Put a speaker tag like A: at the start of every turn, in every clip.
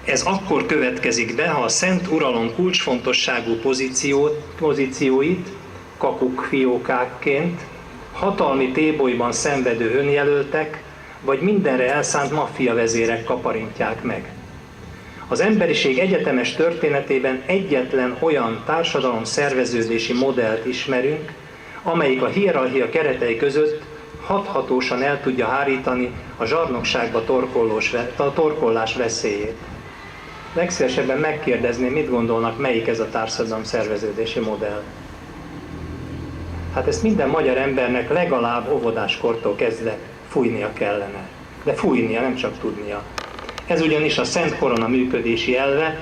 A: Ez akkor következik be, ha a szent uralom kulcsfontosságú pozícióit kakukfiókákként hatalmi tébolyban szenvedő önjelöltek vagy mindenre elszánt maffia vezérek kaparintják meg. Az emberiség egyetemes történetében egyetlen olyan társadalom szerveződési modellt ismerünk, amelyik a hierarchia keretei között hathatósan el tudja hárítani a zsarnokságba torkollás veszélyét. Legszívesebben megkérdezném, mit gondolnak, melyik ez a társadalom szerveződési modell. Hát ezt minden magyar embernek legalább óvodáskortól kezdve fújnia kellene. De fújnia, nem csak tudnia. Ez ugyanis a Szent Korona működési elve,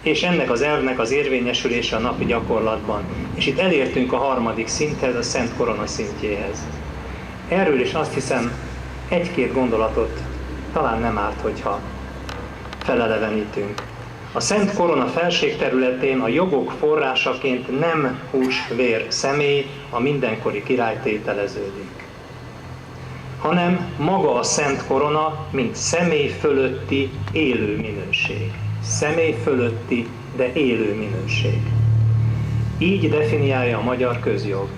A: és ennek az elvnek az érvényesülése a napi gyakorlatban. És itt elértünk a harmadik szinthez, a Szent Korona szintjéhez. Erről is azt hiszem, egy-két gondolatot talán nem árt, hogyha felelevenítünk. A Szent Korona felség területén a jogok forrásaként nem hús-vér személy, a mindenkori király tételeződik, hanem maga a Szent Korona, mint személy fölötti élő minőség. Személy fölötti, de élő minőség. Így definiálja a magyar közjog.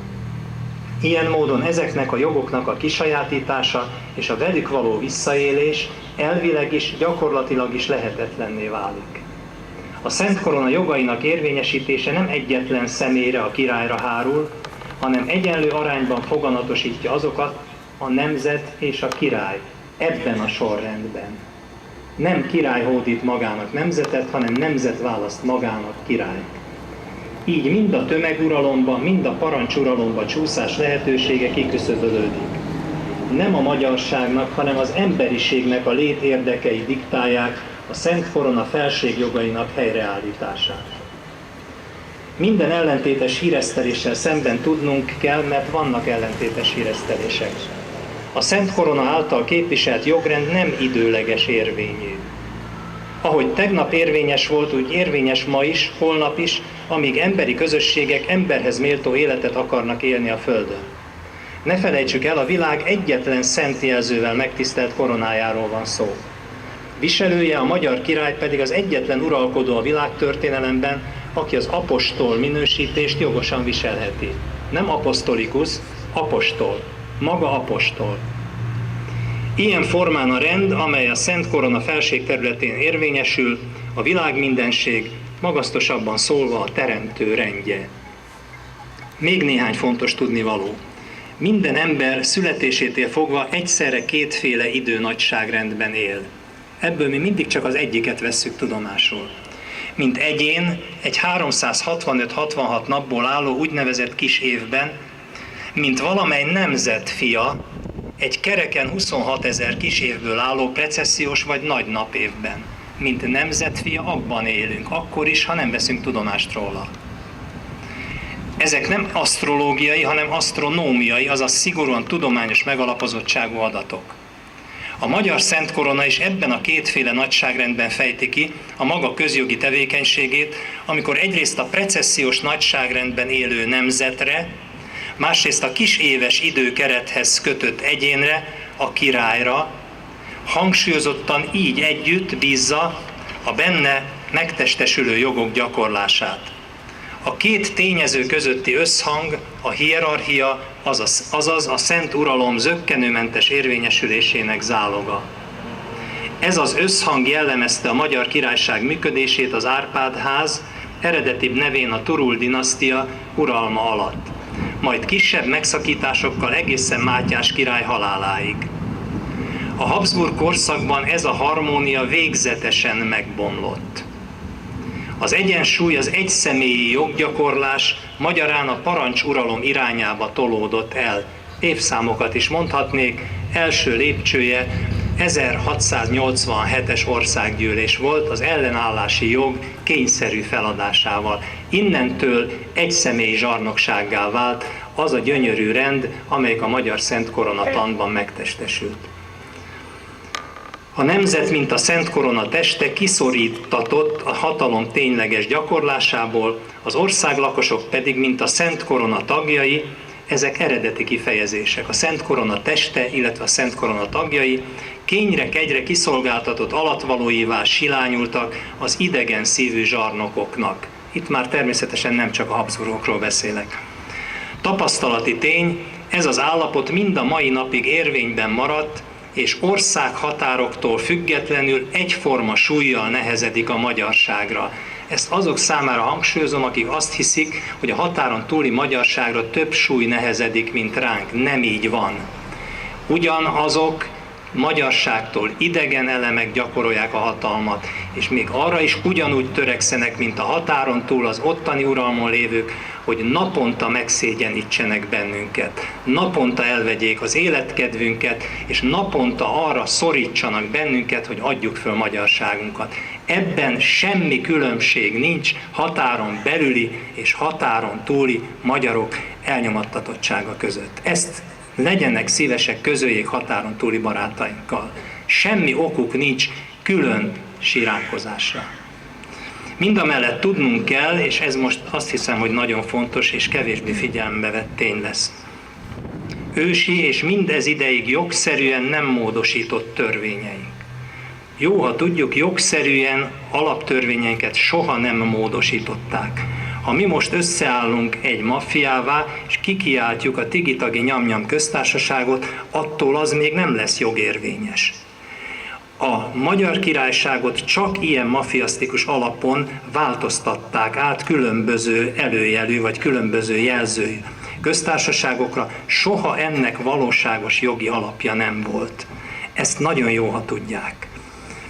A: Ilyen módon ezeknek a jogoknak a kisajátítása és a velük való visszaélés elvileg is, gyakorlatilag is lehetetlenné válik. A Szent Korona jogainak érvényesítése nem egyetlen személyre, a királyra hárul, hanem egyenlő arányban foganatosítja azokat, a nemzet és a király ebben a sorrendben. Nem király hódít magának nemzetet, hanem nemzet választ magának királyt. Így mind a tömeguralomba, mind a parancsuralomba csúszás lehetősége kiküszöbölődik. Nem a magyarságnak, hanem az emberiségnek a létérdekei diktálják a Szent Korona felségjogainak helyreállítását. Minden ellentétes híreszteléssel szemben tudnunk kell, mert vannak ellentétes híresztelések. A Szent Korona által képviselt jogrend nem időleges érvényű. Ahogy tegnap érvényes volt, úgy érvényes ma is, holnap is, amíg emberi közösségek emberhez méltó életet akarnak élni a Földön. Ne felejtsük el, a világ egyetlen szent jelzővel megtisztelt koronájáról van szó. Viselője, a magyar király pedig az egyetlen uralkodó a világtörténelemben, aki az apostol minősítést jogosan viselheti. Nem apostolikus, apostol. Maga apostol. Ilyen formán a rend, amely a Szent Korona felség területén érvényesül, a világmindenség, magasztosabban szólva a teremtő rendje. Még néhány fontos tudnivaló. Minden ember születésétől fogva egyszerre kétféle időnagyságrendben él. Ebből mi mindig csak az egyiket vesszük tudomásul. Mint egyén, egy 365-66 napból álló úgynevezett kis évben, mint valamely nemzet fia, egy kereken 26 000 kis évből álló precessziós vagy nagy napévben. Mint nemzetfia abban élünk, akkor is, ha nem veszünk tudomást róla. Ezek nem asztrológiai, hanem asztronómiai, azaz szigorúan tudományos megalapozottságú adatok. A magyar Szent Korona is ebben a kétféle nagyságrendben fejti ki a maga közjogi tevékenységét, amikor egyrészt a precessziós nagyságrendben élő nemzetre, másrészt a kis éves időkerethez kötött egyénre, a királyra, hangsúlyozottan így együtt bízza a benne megtestesülő jogok gyakorlását. A két tényező közötti összhang, a hierarchia, azaz a szent uralom zökkenőmentes érvényesülésének záloga. Ez az összhang jellemezte a magyar királyság működését az Árpád-ház, eredetibb nevén a Turul dinasztia uralma alatt, majd kisebb megszakításokkal egészen Mátyás király haláláig. A Habsburg korszakban ez a harmónia végzetesen megbomlott. Az egyensúly, az egyszemélyi joggyakorlás magyarán a parancsuralom irányába tolódott el. Évszámokat is mondhatnék, első lépcsője 1687-es országgyűlés volt az ellenállási jog kényszerű feladásával. Innentől egyszemélyi zsarnoksággá vált az a gyönyörű rend, amelyik a magyar Szent Korona tanban megtestesült. A nemzet, mint a Szent Korona teste kiszorítatott a hatalom tényleges gyakorlásából, az országlakosok pedig, mint a Szent Korona tagjai, ezek eredeti kifejezések. A Szent Korona teste, illetve a Szent Korona tagjai kényre-kegyre kiszolgáltatott alatvalóivá silányultak az idegen szívű zsarnokoknak. Itt már természetesen nem csak a Habsburgokról beszélek. Tapasztalati tény, ez az állapot mind a mai napig érvényben maradt, és országhatároktól függetlenül egyforma súllyal nehezedik a magyarságra. Ezt azok számára hangsúlyozom, akik azt hiszik, hogy a határon túli magyarságra több súly nehezedik, mint ránk. Nem így van. Ugyanazok magyarságtól idegen elemek gyakorolják a hatalmat, és még arra is ugyanúgy törekszenek, mint a határon túl az ottani uralmon lévők, hogy naponta megszégyenítsenek bennünket, naponta elvegyék az életkedvünket, és naponta arra szorítsanak bennünket, hogy adjuk föl magyarságunkat. Ebben semmi különbség nincs határon belüli és határon túli magyarok elnyomattatottsága között. Ezt legyenek szívesek, közöljék határon túli barátainkkal. Semmi okuk nincs külön siránkozásra. Mindamellett tudnunk kell, és ez most azt hiszem, hogy nagyon fontos és kevésbé figyelembe vett tény lesz. Ősi és mindez ideig jogszerűen nem módosított törvényeink. Jó, ha tudjuk, jogszerűen alaptörvényeinket soha nem módosították. Ha mi most összeállunk egy maffiává, és kikiáltjuk a tigi-tagi nyam-nyam köztársaságot, attól az még nem lesz jogérvényes. A Magyar Királyságot csak ilyen maffiasztikus alapon változtatták át különböző előjelű vagy különböző jelzői köztársaságokra, soha ennek valóságos jogi alapja nem volt. Ezt nagyon jó, ha tudják.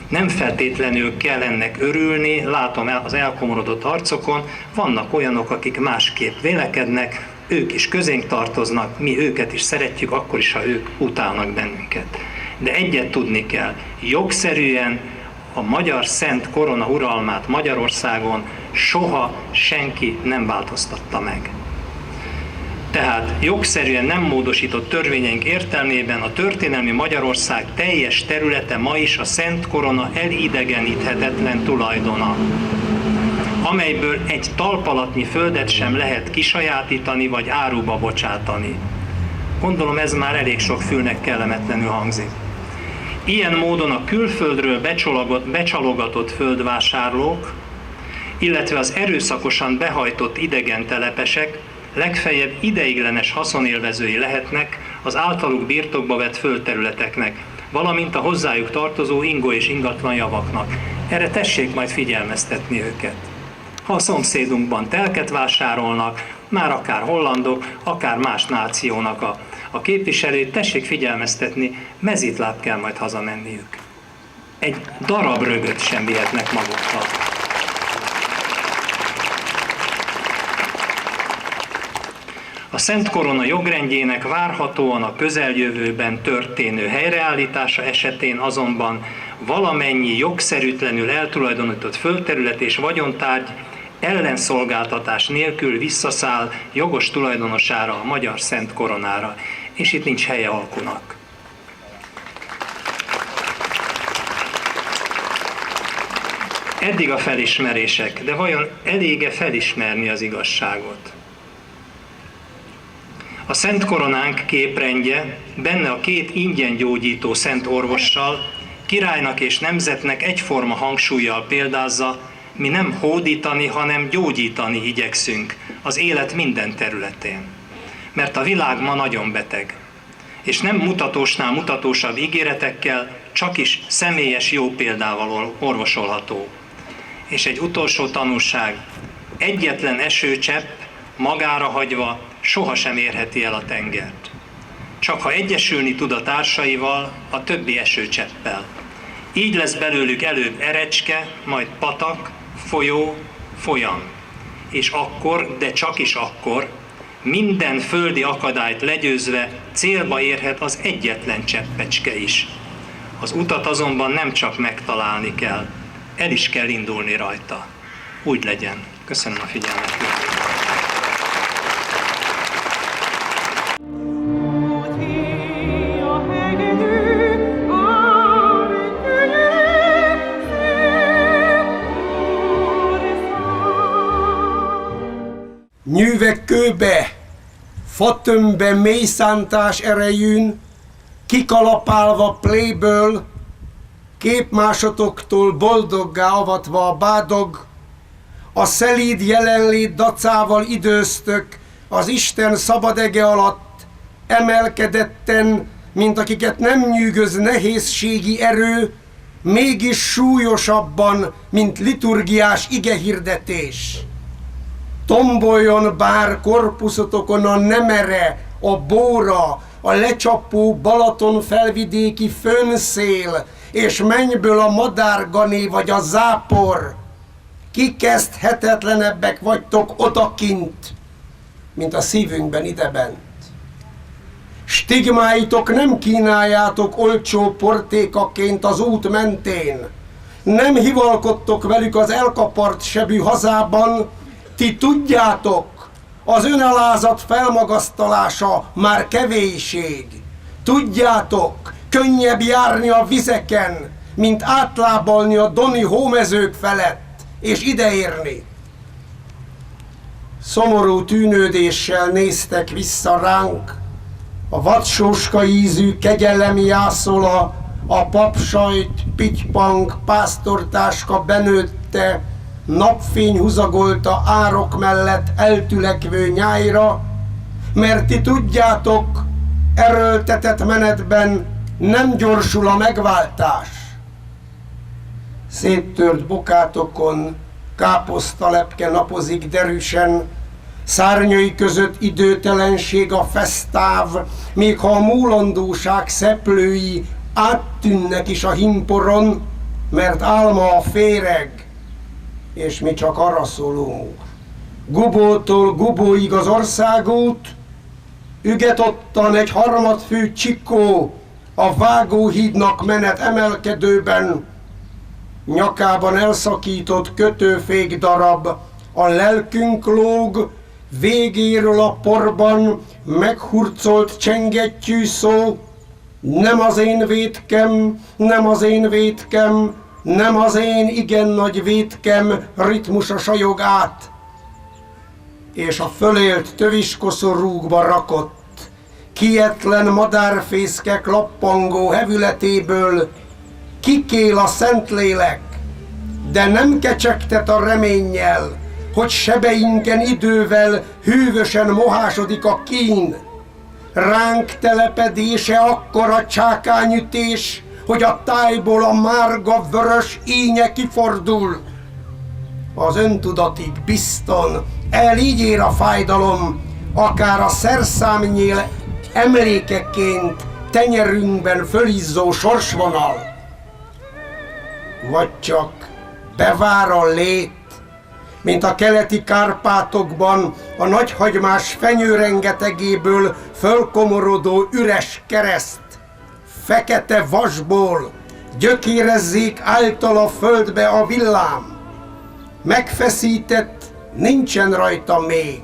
A: Nem feltétlenül kell ennek örülni, látom az elkomorodott arcokon, vannak olyanok, akik másképp vélekednek, ők is közénk tartoznak, mi őket is szeretjük, akkor is, ha ők utálnak bennünket. De egyet tudni kell, jogszerűen a magyar szent korona uralmát Magyarországon soha senki nem változtatta meg. Tehát jogszerűen nem módosított törvényeink értelmében a történelmi Magyarország teljes területe ma is a szent korona elidegeníthetetlen tulajdona, amelyből egy talpalatnyi földet sem lehet kisajátítani vagy áruba bocsátani. Gondolom, ez már elég sok fülnek kellemetlenül hangzik. Ilyen módon a külföldről becsalogatott földvásárlók, illetve az erőszakosan behajtott idegen telepesek legfeljebb ideiglenes haszonélvezői lehetnek az általuk birtokba vett földterületeknek, valamint a hozzájuk tartozó ingó és ingatlan javaknak. Erre tessék majd figyelmeztetni őket. Ha a szomszédunkban telket vásárolnak, már akár hollandok, akár más nációnak a képviselőt, tessék figyelmeztetni, mezitláb kell majd hazamenniük. Egy darab rögöt sem vihetnek magukkal. A Szent Korona jogrendjének várhatóan a közeljövőben történő helyreállítása esetén azonban valamennyi jogszerűtlenül eltulajdonított földterület és vagyontárgy ellenszolgáltatás nélkül visszaszáll jogos tulajdonosára, a Magyar Szent Koronára, és itt nincs helye alkunak. Eddig a felismerések, de vajon elég-e felismerni az igazságot? A Szent Koronánk képrendje, benne a két ingyen gyógyító szent orvossal, királynak és nemzetnek egyforma hangsúllyal példázza, mi nem hódítani, hanem gyógyítani igyekszünk az élet minden területén. Mert a világ ma nagyon beteg, és nem mutatósnál mutatósabb ígéretekkel, csak is személyes jó példával orvosolható. És egy utolsó tanulság, egyetlen esőcsepp magára hagyva sohasem érheti el a tengert. Csak ha egyesülni tud a társaival, a többi esőcseppel. Így lesz belőlük előbb erecske, majd patak, folyó, folyam. És akkor, de csak is akkor, minden földi akadályt legyőzve célba érhet az egyetlen cseppecske is. Az utat azonban nem csak megtalálni kell, el is kell indulni rajta. Úgy legyen. Köszönöm a figyelmet.
B: Nyűvek kőbe, fatömbbe mélyszántás erejűn, kikalapálva playből, képmásotoktól boldoggá avatva a bádog, a szelíd jelenlét dacával időztök az Isten szabad ege alatt, emelkedetten, mint akiket nem nyűgöz nehézségi erő, mégis súlyosabban, mint liturgiás igehirdetés. Tomboljon bár korpuszotokon a nemere, a bóra, a lecsapó Balaton felvidéki fönszél, és mennyből a madárgané vagy a zápor. Kikezdhetetlenebbek vagytok odakint, mint a szívünkben idebent. Stigmáitok nem kínáljátok olcsó portékaként az út mentén. Nem hivalkodtok velük az elkapart sebű hazában. Ti tudjátok, az önalázat felmagasztalása már kevéség. Tudjátok, könnyebb járni a vizeken, mint átlábalni a doni hómezők felett, és ideérni. Szomorú tűnődéssel néztek vissza ránk, a vadsóska ízű kegyelem jászol a papsajt, pitypank, pásztortáska benőtte, napfény huzagolta árok mellett eltülekvő nyájra, mert ti tudjátok, erőltetett menetben nem gyorsul a megváltás. Széttört bokátokon káposztalepke napozik derűsen, szárnyai között időtelenség a fesztáv, még ha a múlandóság szeplői áttűnnek is a himporon, mert álma a féreg, és mi csak arra szólunk. Gubótól Gubóig az országút, ügetottan egy harmadfű csikó a vágóhídnak menet emelkedőben, nyakában elszakított kötőfék darab, a lelkünk lóg, végéről a porban meghurcolt csengettyű szó, nem az én vétkem, nem az én vétkem, nem az én igen nagy vétkem ritmusa sajog át, és a fölélt töviskoszor rúgba rakott, kietlen madárfészkek lappangó hevületéből kikél a Szentlélek, de nem kecsegtet a reménnyel, hogy sebeinken idővel hűvösen mohásodik a kín. Ránk telepedése akkora csákányütés, hogy a tájból a márga vörös ínye kifordul. Az öntudatig bizton el így ér a fájdalom, akár a szerszámnyél emlékeként tenyerünkben fölizzó sorsvonal. Vagy csak bevár a lét, mint a keleti Kárpátokban a nagyhagymás fenyőrengetegéből fölkomorodó üres kereszt. Fekete vasból gyökérezzék által a földbe a villám. Megfeszített, nincsen rajta még.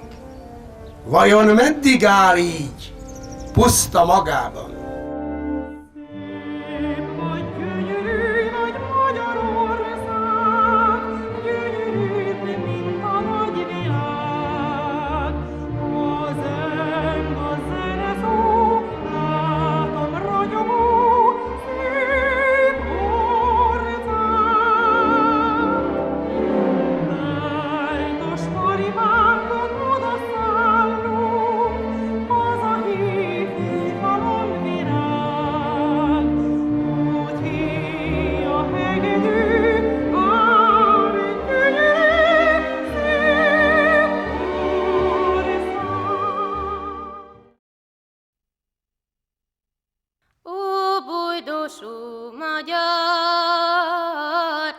B: Vajon meddig áll így, puszta magában?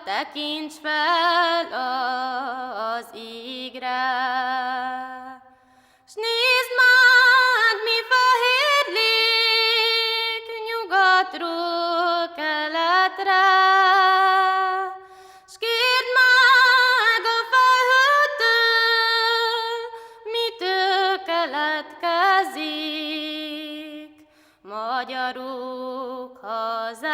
C: Tekints fel az égre, s nézd meg, mi fehérlik nyugatról keletre, s kérd meg a felhőtől, mitől keletkezik magyarok hazája.